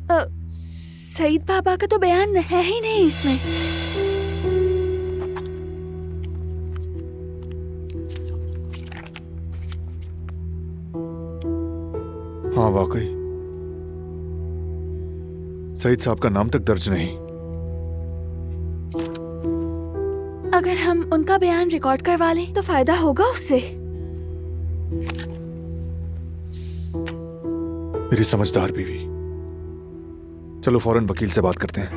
सईद बाबा का तो बयान है ही नहीं इसमें। हाँ वाकई सईद साहब का नाम तक दर्ज नहीं। अगर हम उनका बयान रिकॉर्ड करवा लें तो फायदा होगा उससे। मेरी समझदार बीवी। चलो फौरन वकील से बात करते हैं।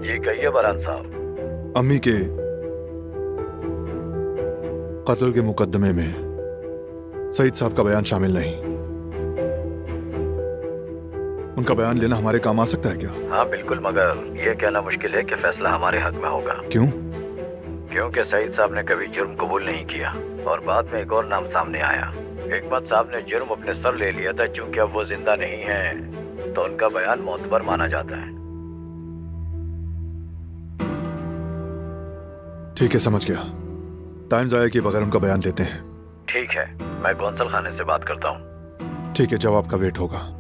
ये कहिए बरान साहब। अम्मी के कत्ल के मुकदमे में सईद साहब का बयान शामिल नहीं। उनका बयान लेना हमारे काम आ सकता है क्या? हाँ बिल्कुल, मगर ये कहना मुश्किल है कि फैसला हमारे हक में होगा। क्यों? क्योंकि सईद साहब ने कभी जुर्म कबूल नहीं किया और बाद में एक और नाम सामने आया। हिकमत साहब ने जुर्म अपने सर ले लिया था। चूंकि अब वो जिंदा नहीं है तो उनका बयान मोतबर माना जाता है। ठीक है, समझ गया। टाइम जाया किए बगैर उनका बयान लेते हैं। ठीक है, मैं कौंसल खाने से बात करता हूँ। ठीक है, जवाब का वेट होगा।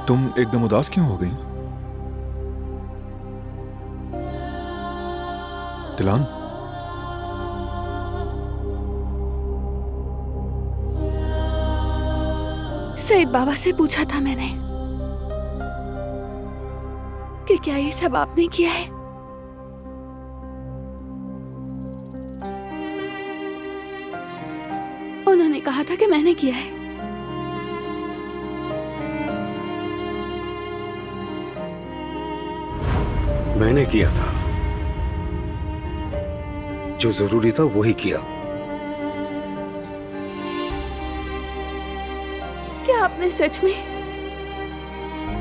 तुम एकदम उदास क्यों हो गई दिलान? सईद बाबा से पूछा था मैंने कि क्या ये सब आपने किया है। उन्होंने कहा था कि मैंने किया है। मैंने किया था, जो जरूरी था वही किया। क्या आपने सच में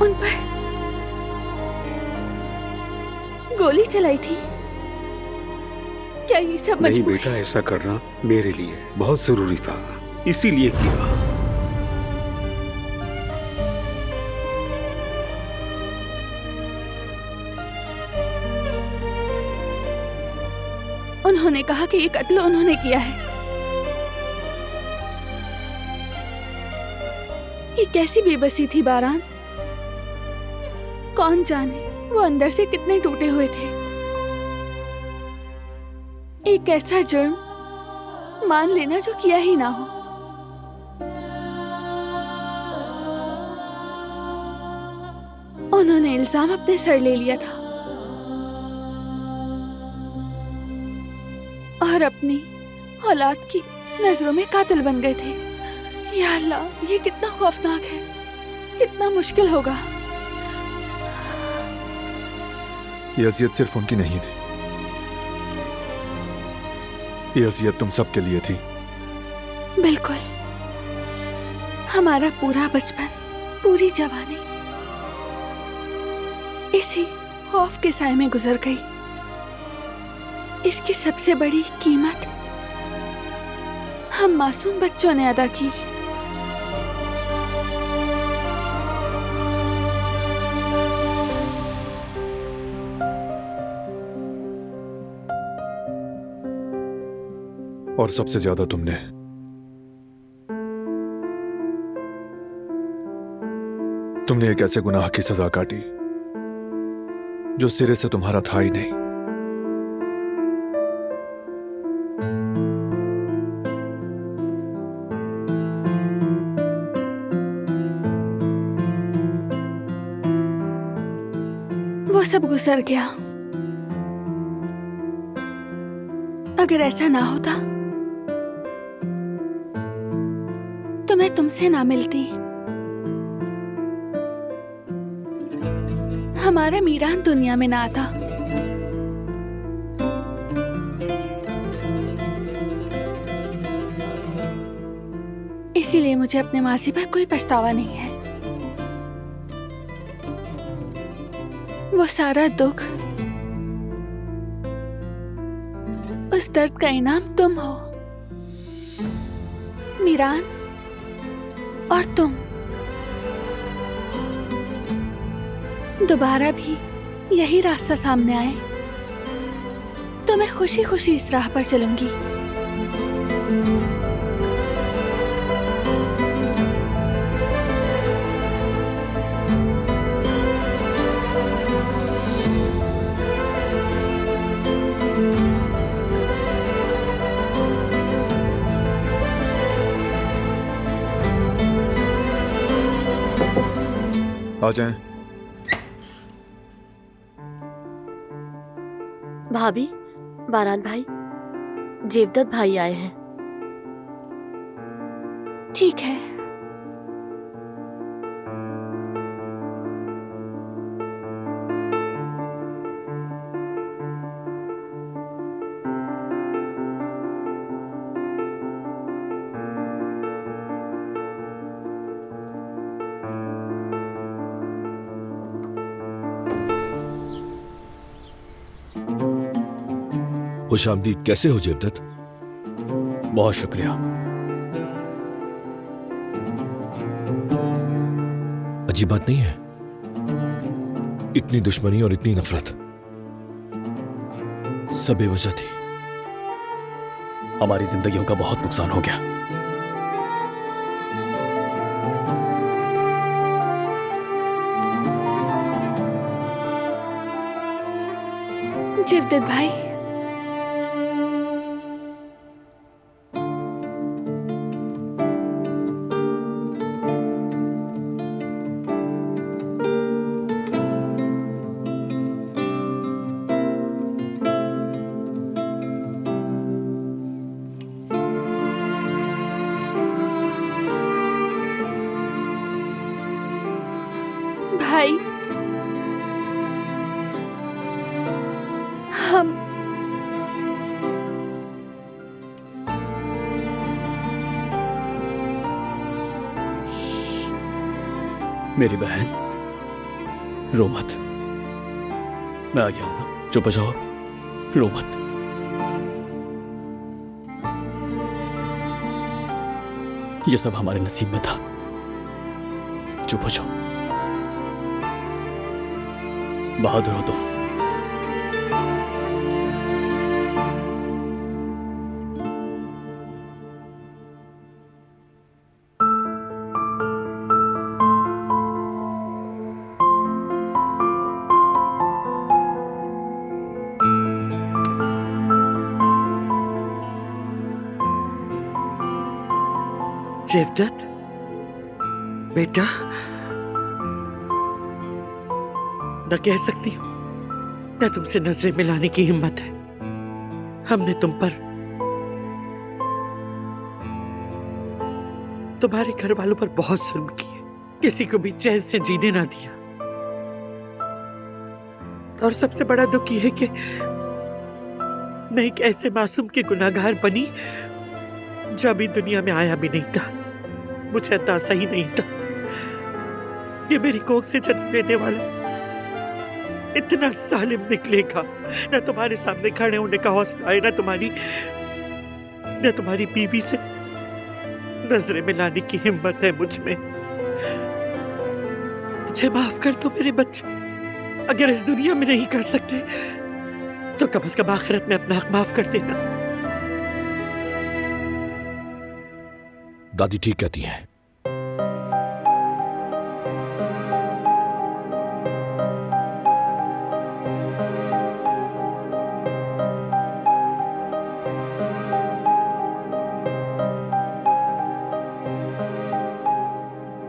उन पर गोली चलाई थी? क्या ये सब नहीं मजबूर बेटा, ऐसा करना मेरे लिए बहुत जरूरी था, इसीलिए किया। उन्होंने कहा कि ये कत्ल उन्होंने किया है। ये कैसी बेबसी थी बारान। कौन जाने वो अंदर से कितने टूटे हुए थे। एक ऐसा जुर्म मान लेना जो किया ही ना हो। उन्होंने इल्जाम अपने सर ले लिया था और अपनी औलाद की नजरों में कातिल बन गए थे। या अल्लाह, ये कितना खौफनाक है, कितना मुश्किल होगा। ये अजियत सिर्फ उनकी नहीं थी, ये अजियत तुम सबके लिए थी। बिल्कुल, हमारा पूरा बचपन, पूरी जवानी इसी खौफ के साए में गुजर गई। इसकी सबसे बड़ी कीमत हम मासूम बच्चों ने अदा की। और सबसे ज्यादा तुमने एक ऐसे गुनाह की सजा काटी जो सिरे से तुम्हारा था ही नहीं। वो सब गुजर गया। अगर ऐसा ना होता तो मैं तुमसे ना मिलती, हमारा मीरान दुनिया में ना आता। इसीलिए मुझे अपने मासी पर कोई पछतावा नहीं है। वो सारा दुख, उस दर्द का इनाम तुम हो, मीरान और तुम। दोबारा भी यही रास्ता सामने आए तो मैं खुशी खुशी इस राह पर चलूंगी। आ जाएं। भाभी, बारात भाई, जेवदत्त भाई आए हैं। ठीक है। खुश आमदीद। कैसे हो जेवदत्त? बहुत शुक्रिया। अजीब बात नहीं है, इतनी दुश्मनी और इतनी नफरत सब बेवजह थी। हमारी जिंदगियों का बहुत नुकसान हो गया। जेवदत्त भाई, भाई, हम मेरी बहन, रो मत। मैं आ गया हूं ना, चुप हो जाओ, रो मत। ये सब हमारे नसीब में था। चुप हो जाओ। बहादुर हो तुम। जेवदत्त बेटा, न कह सकती हूँ न तुमसे नजरें मिलाने की हिम्मत है। हमने तुम पर, तुम्हारे घर वालों पर बहुत जुल्म किए, किसी को भी चैन से जीने ना दिया। और सबसे बड़ा दुख यह है कि मैं एक ऐसे मासूम के गुनाहगार बनी जो अभी दुनिया में आया भी नहीं था। मुझे अंदाजा ही नहीं था कि मेरी कोख से जन्म लेने वाला इतना जालिम निकलेगा। न तुम्हारे सामने खड़े होने का हौसला है, न तुम्हारी बीवी से नजरें मिलाने की हिम्मत है मुझ में। मुझे माफ कर दो मेरे बच्चे। अगर इस दुनिया में नहीं कर सकते तो कम से कम आखिरत में अपना हक माफ कर देना। दादी ठीक कहती हैं।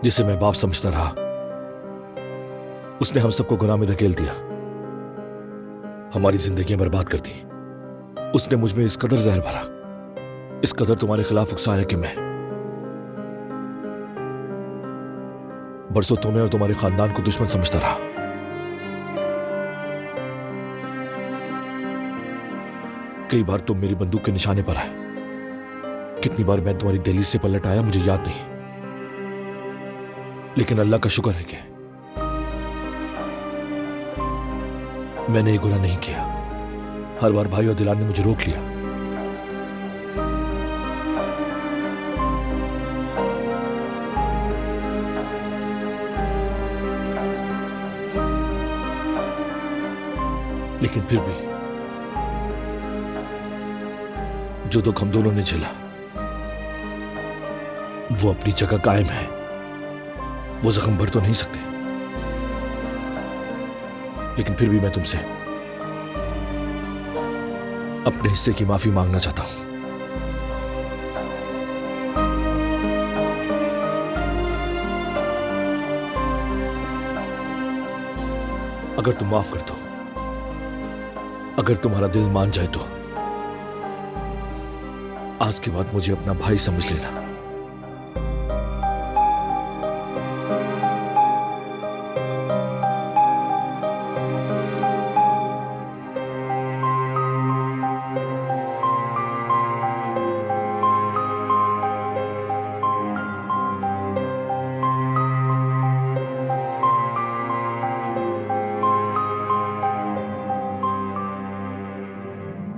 जिसे मैं बाप समझता रहा, उसने हम सबको गुनाह में धकेल दिया, हमारी जिंदगियां बर्बाद कर दी। उसने मुझ में इस कदर जहर भरा, इस कदर तुम्हारे खिलाफ उकसाया कि मैं बरसों तुम्हें और तुम्हारे खानदान को दुश्मन समझता रहा। कई बार तुम मेरी बंदूक के निशाने पर आए, कितनी बार मैं तुम्हारी दहलीज से पलट आया मुझे याद नहीं, लेकिन अल्लाह का शुक्र है कि मैंने ये गुनाह नहीं किया। हर बार भाई और दिलान ने मुझे रोक लिया। लेकिन फिर भी जो दुख हम दोनों ने झेला वो अपनी जगह कायम है। वो जख्म भर तो नहीं सकते, लेकिन फिर भी मैं तुमसे अपने हिस्से की माफी मांगना चाहता हूं। अगर तुम माफ कर दो, अगर तुम्हारा दिल मान जाए तो आज के बाद मुझे अपना भाई समझ लेना।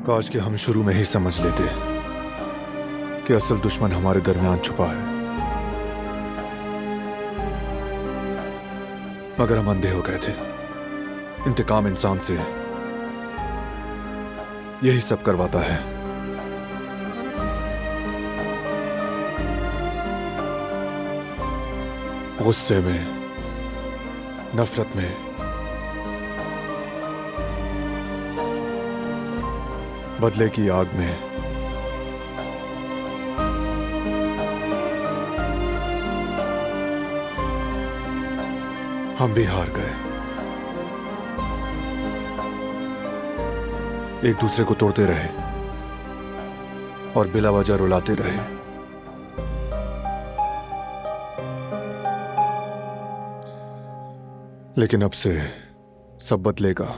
काश कि हम शुरू में ही समझ लेते कि असल दुश्मन हमारे दरमियान छुपा है, मगर हम अंधे हो गए थे। इंतकाम इंसान से यही सब करवाता है। गुस्से में, नफरत में, बदले की आग में, हम भी हार गए। एक दूसरे को तोड़ते रहे और बिला वजह रुलाते रहे। लेकिन अब से सब बदलेगा।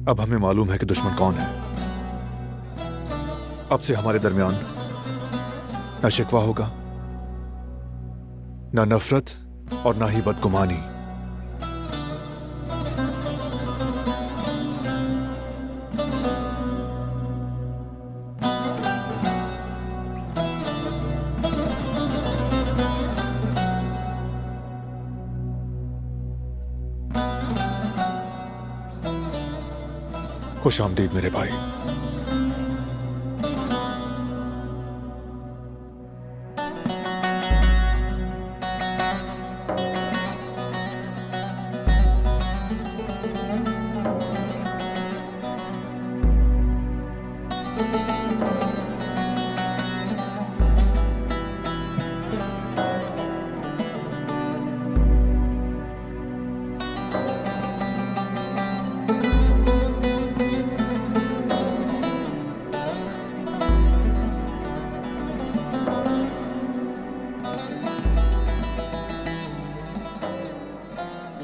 अब हमें मालूम है कि दुश्मन कौन है। अब से हमारे दरमियान न शिकवा होगा, न नफरत और न ही बदगुमानी। खुश आमदीद मेरे भाई।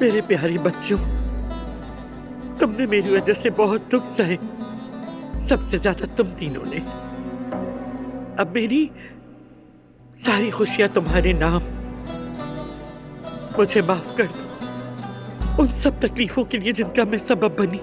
मेरे प्यारे बच्चों, तुमने मेरी वजह से बहुत दुख सहे, सबसे ज्यादा तुम तीनों ने। अब मेरी सारी खुशियां तुम्हारे नाम। मुझे माफ कर दो उन सब तकलीफों के लिए जिनका मैं सबब बनी।